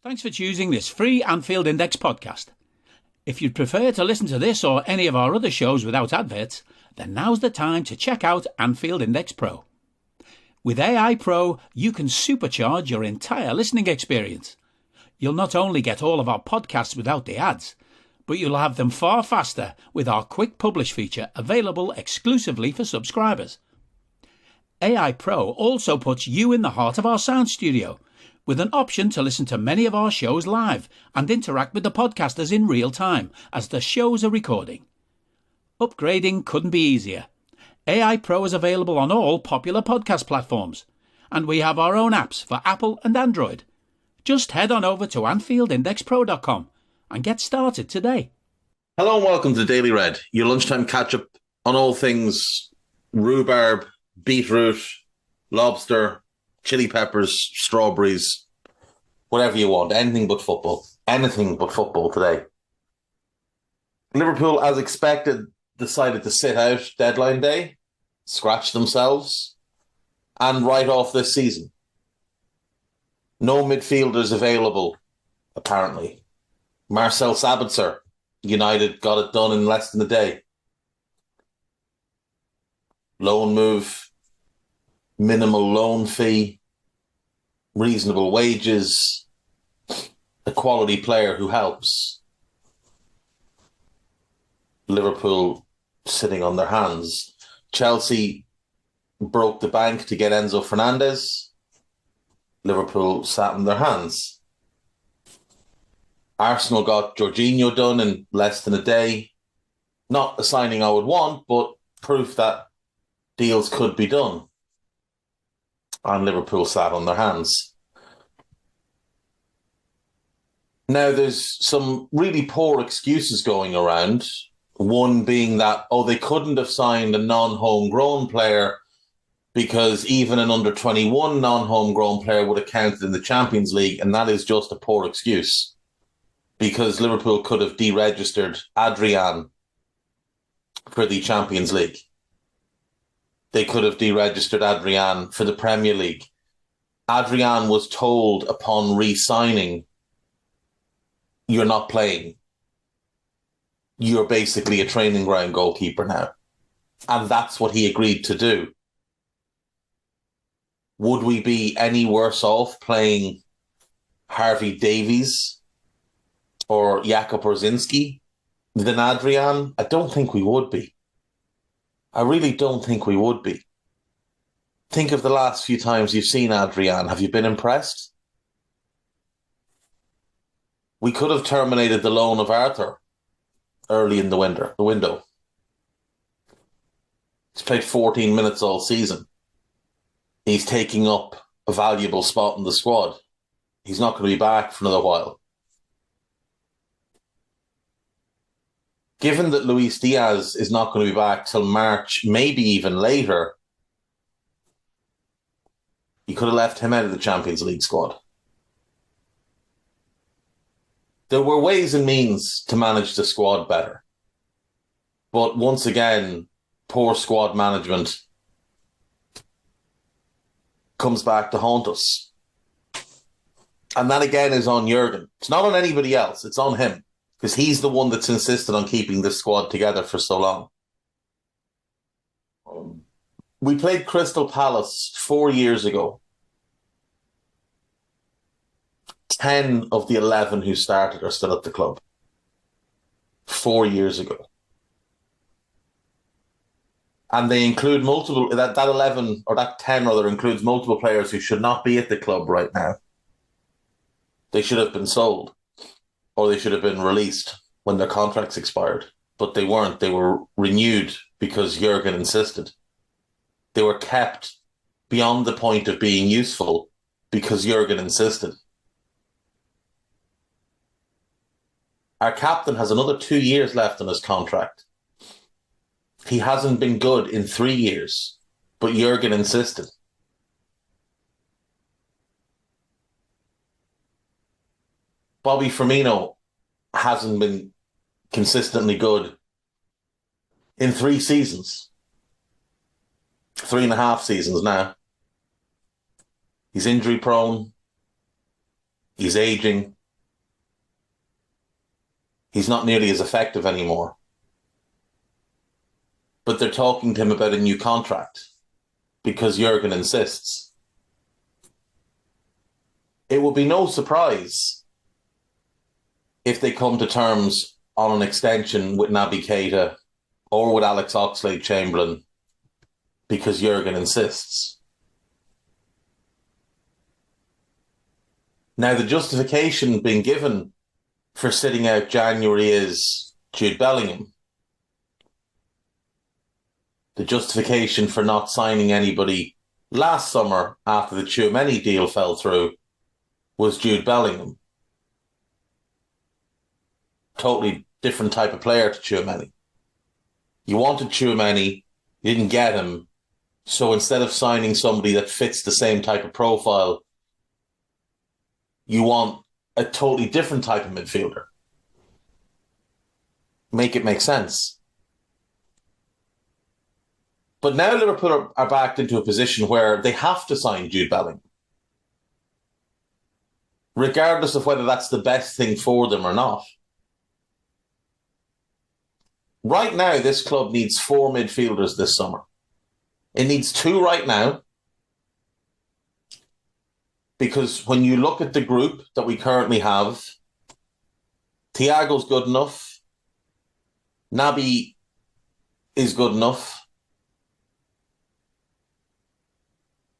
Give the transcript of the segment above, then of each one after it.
Thanks for choosing this free Anfield Index podcast. If you'd prefer to listen to this or any of our other shows without adverts, then now's the time to check out Anfield Index Pro. With AI Pro, you can supercharge your entire listening experience. You'll not only get all of our podcasts without the ads, but you'll have them far faster with our Quick Publish feature available exclusively for subscribers. AI Pro also puts you in the heart of our sound studio, with an option to listen to many of our shows live and interact with the podcasters in real time as the shows are recording. Upgrading couldn't be easier. AI Pro is available on all popular podcast platforms, and we have our own apps for Apple and Android. Just head on over to AnfieldIndexPro.com and get started today. Hello and welcome to Daily Red, your lunchtime catch-up on all things rhubarb, beetroot, lobster, chili peppers, strawberries, whatever you want, anything but football. Anything but football today. Liverpool, as expected, decided to sit out deadline day, scratch themselves, and write off this season. No midfielders available, apparently. Marcel Sabitzer, United got it done in less than a day. Loan move, minimal loan fee, reasonable wages, a quality player who helps. Liverpool sitting on their hands. Chelsea broke the bank to get Enzo Fernandez. Liverpool sat on their hands. Arsenal got Jorginho done in less than a day. Not a signing I would want, but proof that deals could be done. And Liverpool sat on their hands. Now, there's some really poor excuses going around. One being that, they couldn't have signed a non-homegrown player because even an under-21 non-homegrown player would have counted in the Champions League, and that is just a poor excuse. Because Liverpool could have deregistered Adrian for the Champions League. They could have deregistered Adrian for the Premier League. Adrian was told upon re-signing, you're not playing. You're basically a training ground goalkeeper now. And that's what he agreed to do. Would we be any worse off playing Harvey Davies or Jakub Orzinski than Adrian? I don't think we would be. I really don't think we would be. Think of the last few times you've seen Adrian. Have you been impressed? We could have terminated the loan of Arthur early in the window. He's played 14 minutes all season. He's taking up a valuable spot in the squad. He's not going to be back for another while. Given that Luis Diaz is not going to be back till March, maybe even later, you could have left him out of the Champions League squad. There were ways and means to manage the squad better. But once again, poor squad management comes back to haunt us. And that again is on Jurgen. It's not on anybody else, it's on him. Because he's the one that's insisted on keeping this squad together for so long. We played Crystal Palace 4 years ago. 10 of the 11 who started are still at the club. 4 years ago. And they include multiple, that 11, or that 10 rather, includes multiple players who should not be at the club right now. They should have been sold. Or they should have been released when their contracts expired. But they weren't. They were renewed because Jurgen insisted. They were kept beyond the point of being useful because Jurgen insisted. Our captain has another 2 years left on his contract. He hasn't been good in 3 years, but Jurgen insisted. Bobby Firmino hasn't been consistently good in 3 seasons. 3.5 seasons now. He's injury prone. He's aging. He's not nearly as effective anymore. But they're talking to him about a new contract because Jurgen insists. It would be no surprise if they come to terms on an extension with Naby Keita or with Alex Oxlade-Chamberlain because Jurgen insists. Now, the justification being given for sitting out January is Jude Bellingham. The justification for not signing anybody last summer after the Tchouaméni deal fell through was Jude Bellingham. Totally different type of player to Tchouaméni. You wanted Tchouaméni, you didn't get him, so instead of signing somebody that fits the same type of profile, you want a totally different type of midfielder. Make it make sense. But now Liverpool are backed into a position where they have to sign Jude Bellingham, regardless of whether that's the best thing for them or not. Right now, this club needs 4 midfielders this summer. It needs 2 right now, because when you look at the group that we currently have, Thiago's good enough, Naby is good enough,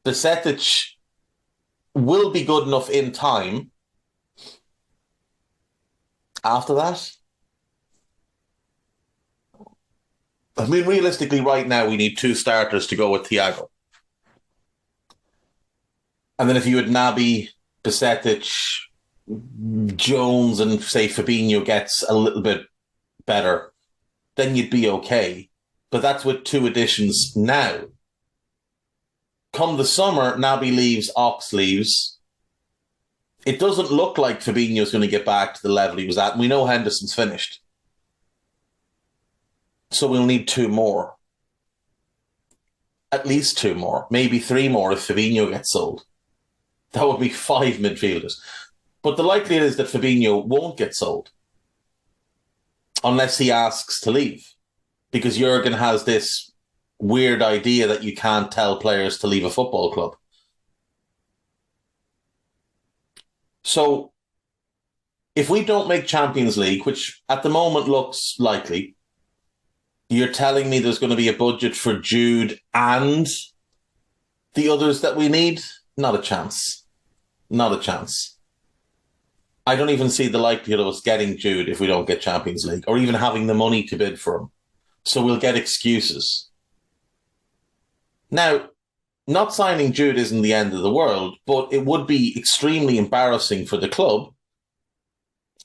Besetic will be good enough in time. After that, I mean, realistically, right now, we need 2 starters to go with Thiago. And then if you had Naby, Besetic, Jones, and say Fabinho gets a little bit better, then you'd be okay. But that's with 2 additions now. Come the summer, Naby leaves, Ox leaves. It doesn't look like Fabinho's going to get back to the level he was at. And we know Henderson's finished. So we'll need 2 more. At least 2 more. Maybe 3 more if Fabinho gets sold. That would be 5 midfielders. But the likelihood is that Fabinho won't get sold. Unless he asks to leave. Because Jurgen has this weird idea that you can't tell players to leave a football club. So, if we don't make Champions League, which at the moment looks likely, you're telling me there's going to be a budget for Jude and the others that we need? Not a chance. Not a chance. I don't even see the likelihood of us getting Jude if we don't get Champions League, or even having the money to bid for him. So we'll get excuses. Now, not signing Jude isn't the end of the world, but it would be extremely embarrassing for the club.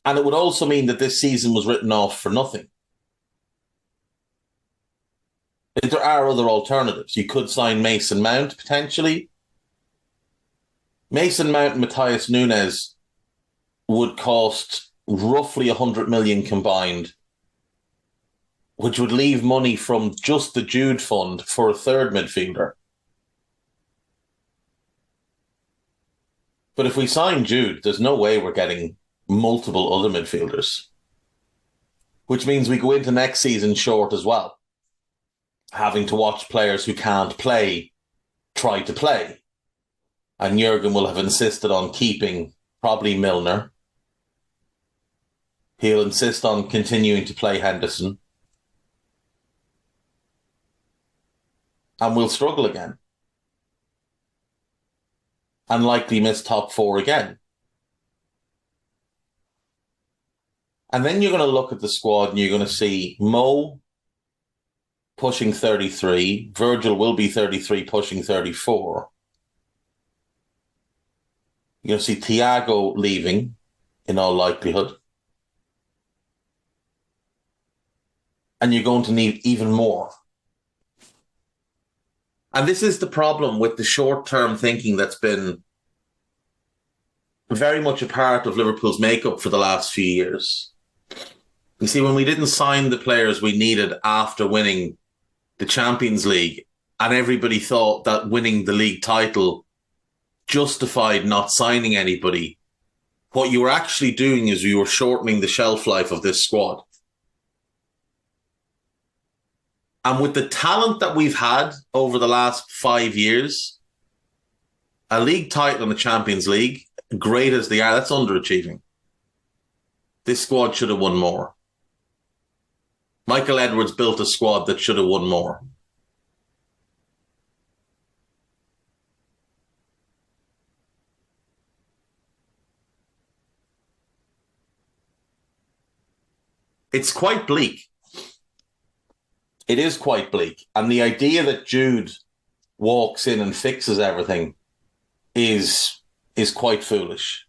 And it would also mean that this season was written off for nothing. There are other alternatives. You could sign Mason Mount, potentially. Mason Mount and Matthias Nunes would cost roughly 100 million combined, which would leave money from just the Jude fund for a 3rd midfielder. But if we sign Jude, there's no way we're getting multiple other midfielders, which means we go into next season short as well, having to watch players who can't play try to play. And Jurgen will have insisted on keeping probably Milner. He'll insist on continuing to play Henderson. And we'll struggle again. And likely miss top 4 again. And then you're going to look at the squad and you're going to see Mo pushing 33. Virgil will be 33, pushing 34. You're going to see Thiago leaving, in all likelihood. And you're going to need even more. And this is the problem with the short-term thinking that's been very much a part of Liverpool's makeup for the last few years. You see, when we didn't sign the players we needed after winning the Champions League, and everybody thought that winning the league title justified not signing anybody, what you were actually doing is you were shortening the shelf life of this squad. And with the talent that we've had over the last 5 years, a league title in the Champions League, great as they are, that's underachieving. This squad should have won more. Michael Edwards built a squad that should have won more. It's quite bleak. It is quite bleak. And the idea that Jude walks in and fixes everything is quite foolish.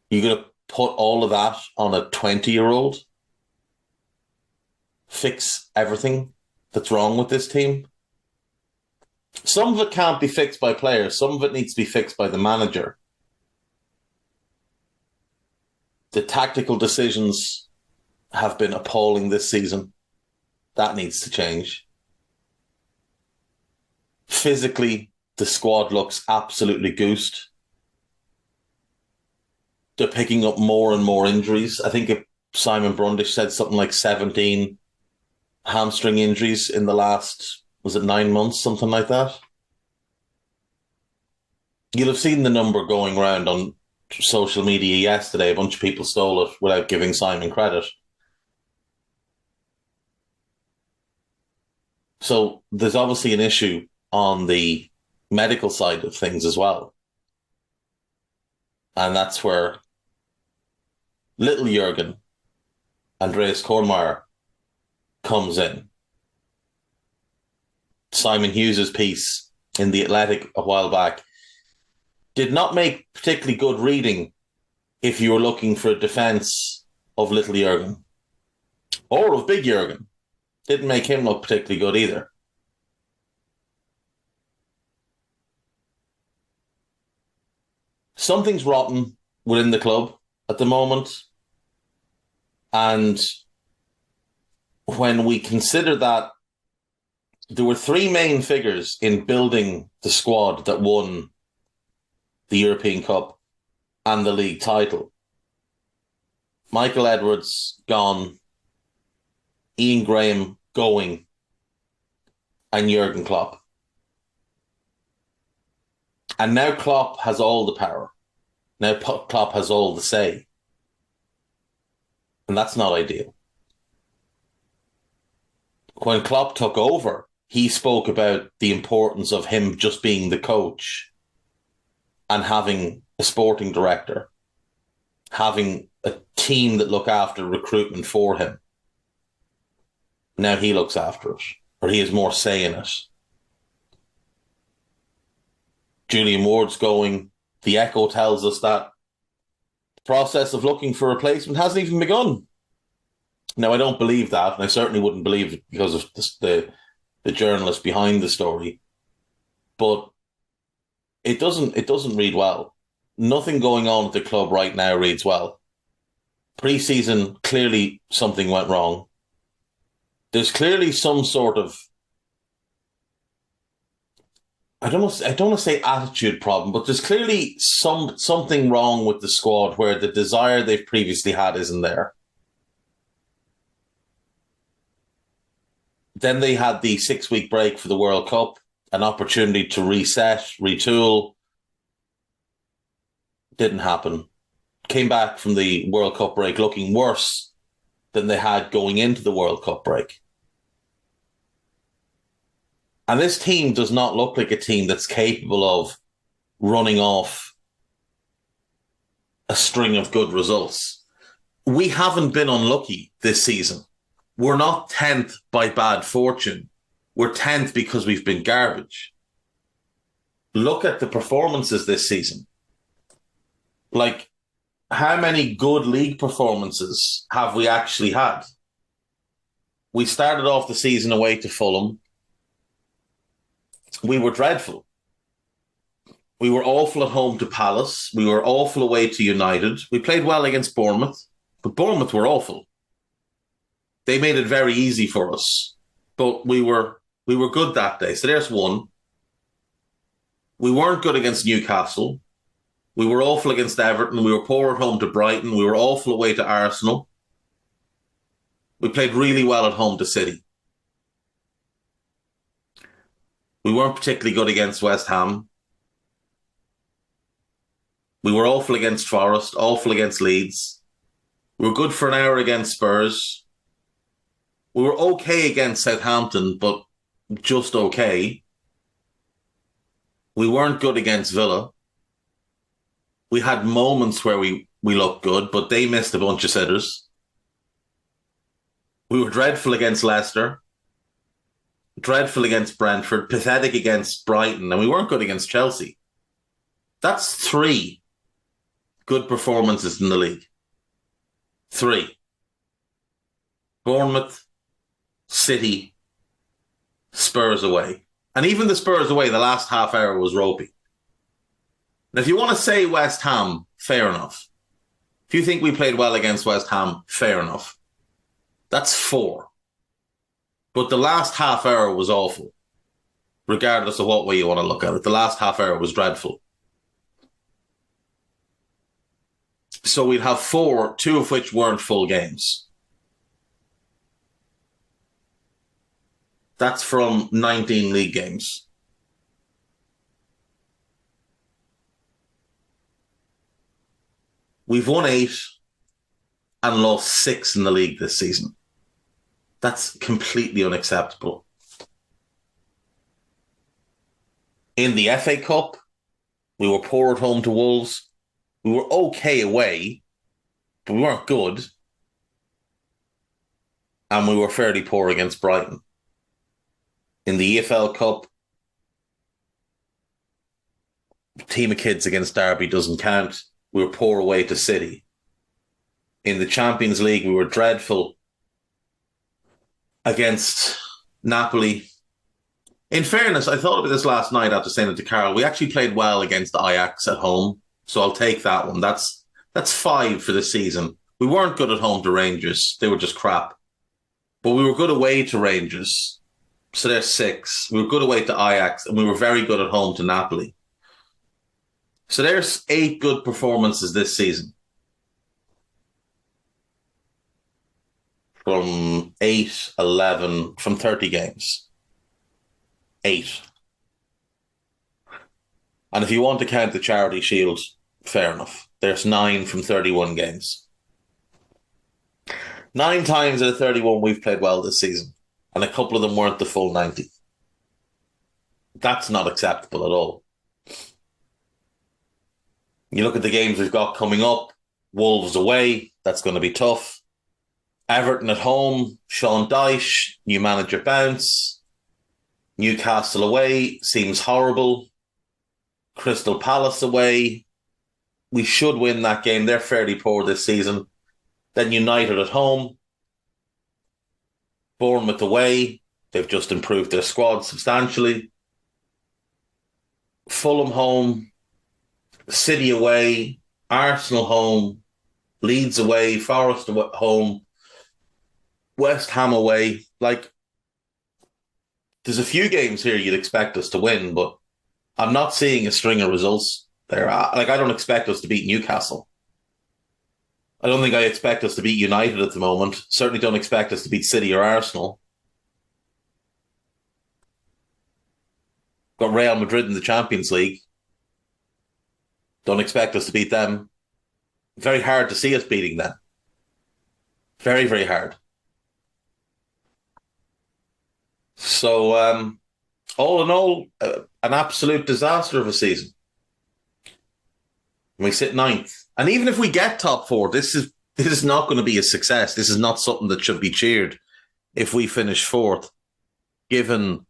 You're going to put all of that on a 20-year-old? Fix everything that's wrong with this team? Some of it can't be fixed by players. Some of it needs to be fixed by the manager. The tactical decisions have been appalling this season. That needs to change. Physically, the squad looks absolutely goosed. They're picking up more and more injuries. I think Simon Brundish said something like 17 hamstring injuries in the last, was it 9 months, something like that? You'll have seen the number going around on social media yesterday. A bunch of people stole it without giving Simon credit. So there's obviously an issue on the medical side of things as well. And that's where little Jurgen, Andreas Kornmeier, comes in. Simon Hughes' piece in The Athletic a while back did not make particularly good reading if you were looking for a defence of little Jurgen or of big Jurgen. Didn't make him look particularly good either. Something's rotten within the club at the moment. And when we consider that there were three main figures in building the squad that won the European Cup and the league title. Michael Edwards gone, Ian Graham going, and Jurgen Klopp. And now Klopp has all the power. Now Klopp has all the say. And that's not ideal. When Klopp took over, he spoke about the importance of him just being the coach and having a sporting director, having a team that look after recruitment for him. Now he looks after it, or he has more say in it. Julian Ward's going. The Echo tells us that the process of looking for a replacement hasn't even begun. Now, I don't believe that, and I certainly wouldn't believe it because of the journalist behind the story. But it doesn't read well. Nothing going on at the club right now reads well. Pre-season, clearly something went wrong. There's clearly some sort of, I don't want to say attitude problem, but there's clearly something wrong with the squad where the desire they've previously had isn't there. Then they had the 6-week break for the World Cup, an opportunity to reset, retool. Didn't happen. Came back from the World Cup break looking worse than they had going into the World Cup break. And this team does not look like a team that's capable of running off a string of good results. We haven't been unlucky this season. We're not 10th by bad fortune. We're 10th because we've been garbage. Look at the performances this season. Like, how many good league performances have we actually had? We started off the season away to Fulham. We were dreadful. We were awful at home to Palace. We were awful away to United. We played well against Bournemouth, but Bournemouth were awful. They made it very easy for us, but we were good that day. So there's one. We weren't good against Newcastle. We were awful against Everton. We were poor at home to Brighton. We were awful away to Arsenal. We played really well at home to City. We weren't particularly good against West Ham. We were awful against Forest, awful against Leeds. We were good for an hour against Spurs. We were okay against Southampton, but just okay. We weren't good against Villa. We had moments where we looked good, but they missed a bunch of sitters. We were dreadful against Leicester, dreadful against Brentford, pathetic against Brighton, and we weren't good against Chelsea. That's 3 good performances in the league. 3. Bournemouth, City, Spurs away. And even the Spurs away, the last half hour was ropey. Now, if you want to say West Ham, fair enough. If you think we played well against West Ham, fair enough. That's 4. But the last half hour was awful, regardless of what way you want to look at it. The last half hour was dreadful. So we'd have 4, 2 of which weren't full games. That's from 19 league games. We've won 8 and lost 6 in the league this season. That's completely unacceptable. In the FA Cup, we were poor at home to Wolves. We were okay away, but we weren't good. And we were fairly poor against Brighton. In the EFL Cup, team of kids against Derby doesn't count. We were poor away to City. In the Champions League, we were dreadful against Napoli. In fairness, I thought about this last night after saying it to Carol. We actually played well against Ajax at home, so I'll take that one. That's 5 for the season. We weren't good at home to Rangers. They were just crap. But we were good away to Rangers. So there's 6. We were good away to Ajax, and we were very good at home to Napoli. So there's 8 good performances this season. From 8, 11, from 30 games. 8. And if you want to count the Charity Shield, fair enough. There's 9 from 31 games. 9 times out of 31 we've played well this season. And a couple of them weren't the full 90. That's not acceptable at all. You look at the games we've got coming up. Wolves away, that's going to be tough. Everton at home, Sean Dyche, new manager bounce. Newcastle away, seems horrible. Crystal Palace away, we should win that game. They're fairly poor this season. Then United at home. Bournemouth away, they've just improved their squad substantially. Fulham home, City away, Arsenal home, Leeds away, Forest away, home, West Ham away. Like, there's a few games here you'd expect us to win, but I'm not seeing a string of results there. Like, I don't expect us to beat Newcastle. I don't think I expect us to beat United at the moment. Certainly don't expect us to beat City or Arsenal. Got Real Madrid in the Champions League. Don't expect us to beat them. Very hard to see us beating them. Very, very hard. So, all in all, an absolute disaster of a season. We sit 9th. And even if we get top 4, this is not going to be a success. This is not something that should be cheered if we finish 4th, given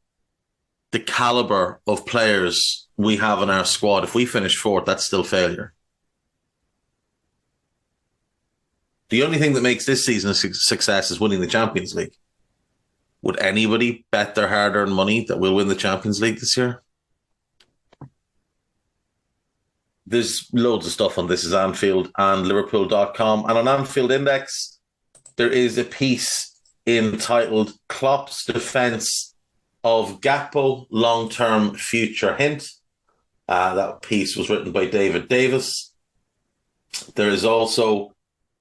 the caliber of players we have in our squad. If we finish 4th, that's still failure. The only thing that makes this season a success is winning the Champions League. Would anybody bet their hard-earned money that we'll win the Champions League this year? There's loads of stuff on This Is Anfield and Liverpool.com. And on Anfield Index, there is a piece entitled Klopp's Defence of Gakpo Long-Term Future Hint. That piece was written by David Davis. There is also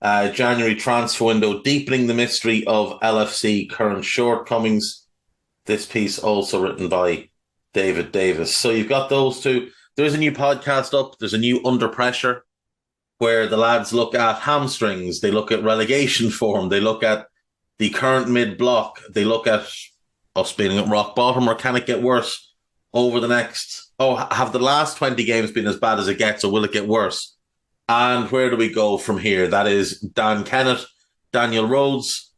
January transfer window, deepening the mystery of LFC current shortcomings. This piece also written by David Davis. So you've got those two. There's a new podcast up. There's a new Under Pressure, where the lads look at hamstrings. They look at relegation form. They look at the current mid-block. They look at us being at rock bottom, or can it get worse over the next... have the last 20 games been as bad as it gets, or will it get worse? And where do we go from here? That is Dan Kennett, Daniel Rhodes,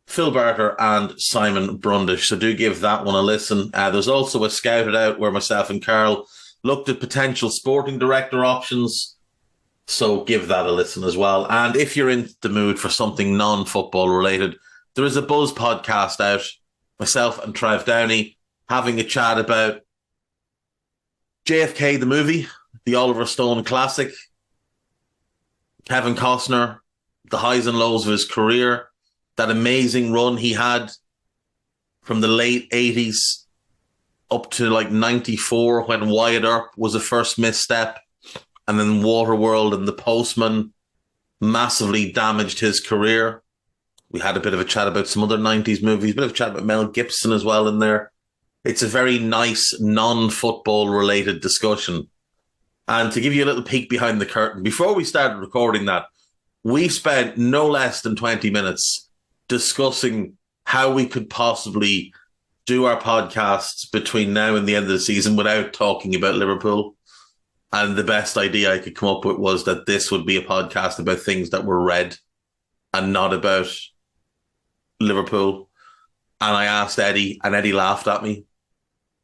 Phil Barter, and Simon Brundish. So do give that one a listen. There's also a Scouted Out where myself and Carl looked at potential sporting director options. So give that a listen as well. And if you're in the mood for something non-football related, there is a Buzz podcast out. Myself and Trev Downey having a chat about JFK, the movie, the Oliver Stone classic, Kevin Costner, the highs and lows of his career, that amazing run he had from the late 80s up to like 94 when Wyatt Earp was a first misstep, and then Waterworld and The Postman massively damaged his career. We had a bit of a chat about some other 90s movies, a bit of a chat about Mel Gibson as well in there. It's a very nice non-football related discussion. And to give you a little peek behind the curtain, before we started recording that, we spent no less than 20 minutes discussing how we could possibly do our podcasts between now and the end of the season without talking about Liverpool. And the best idea I could come up with was that this would be a podcast about things that were red and not about Liverpool. And I asked Eddie, and Eddie laughed at me.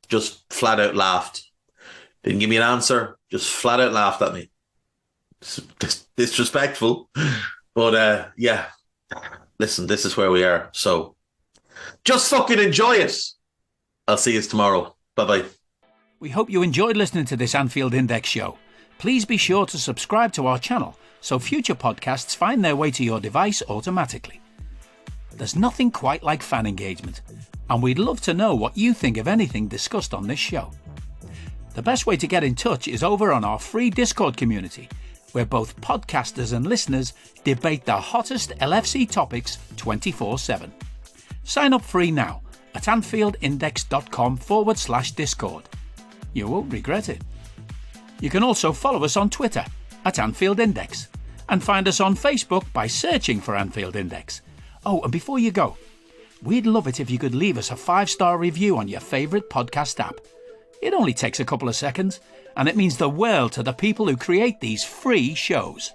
Just flat out laughed. Didn't give me an answer, just flat out laughed at me. Disrespectful. But yeah, listen, this is where we are. So just fucking enjoy it. I'll see you tomorrow. Bye-bye. We hope you enjoyed listening to this Anfield Index show. Please be sure to subscribe to our channel so future podcasts find their way to your device automatically. There's nothing quite like fan engagement, and we'd love to know what you think of anything discussed on this show. The best way to get in touch is over on our free Discord community, where both podcasters and listeners debate the hottest LFC topics 24/7. Sign up free now at AnfieldIndex.com/Discord. You won't regret it. You can also follow us on Twitter at Anfield Index and find us on Facebook by searching for Anfield Index. Oh, and before you go, we'd love it if you could leave us a 5-star review on your favourite podcast app. It only takes a couple of seconds, and it means the world to the people who create these free shows.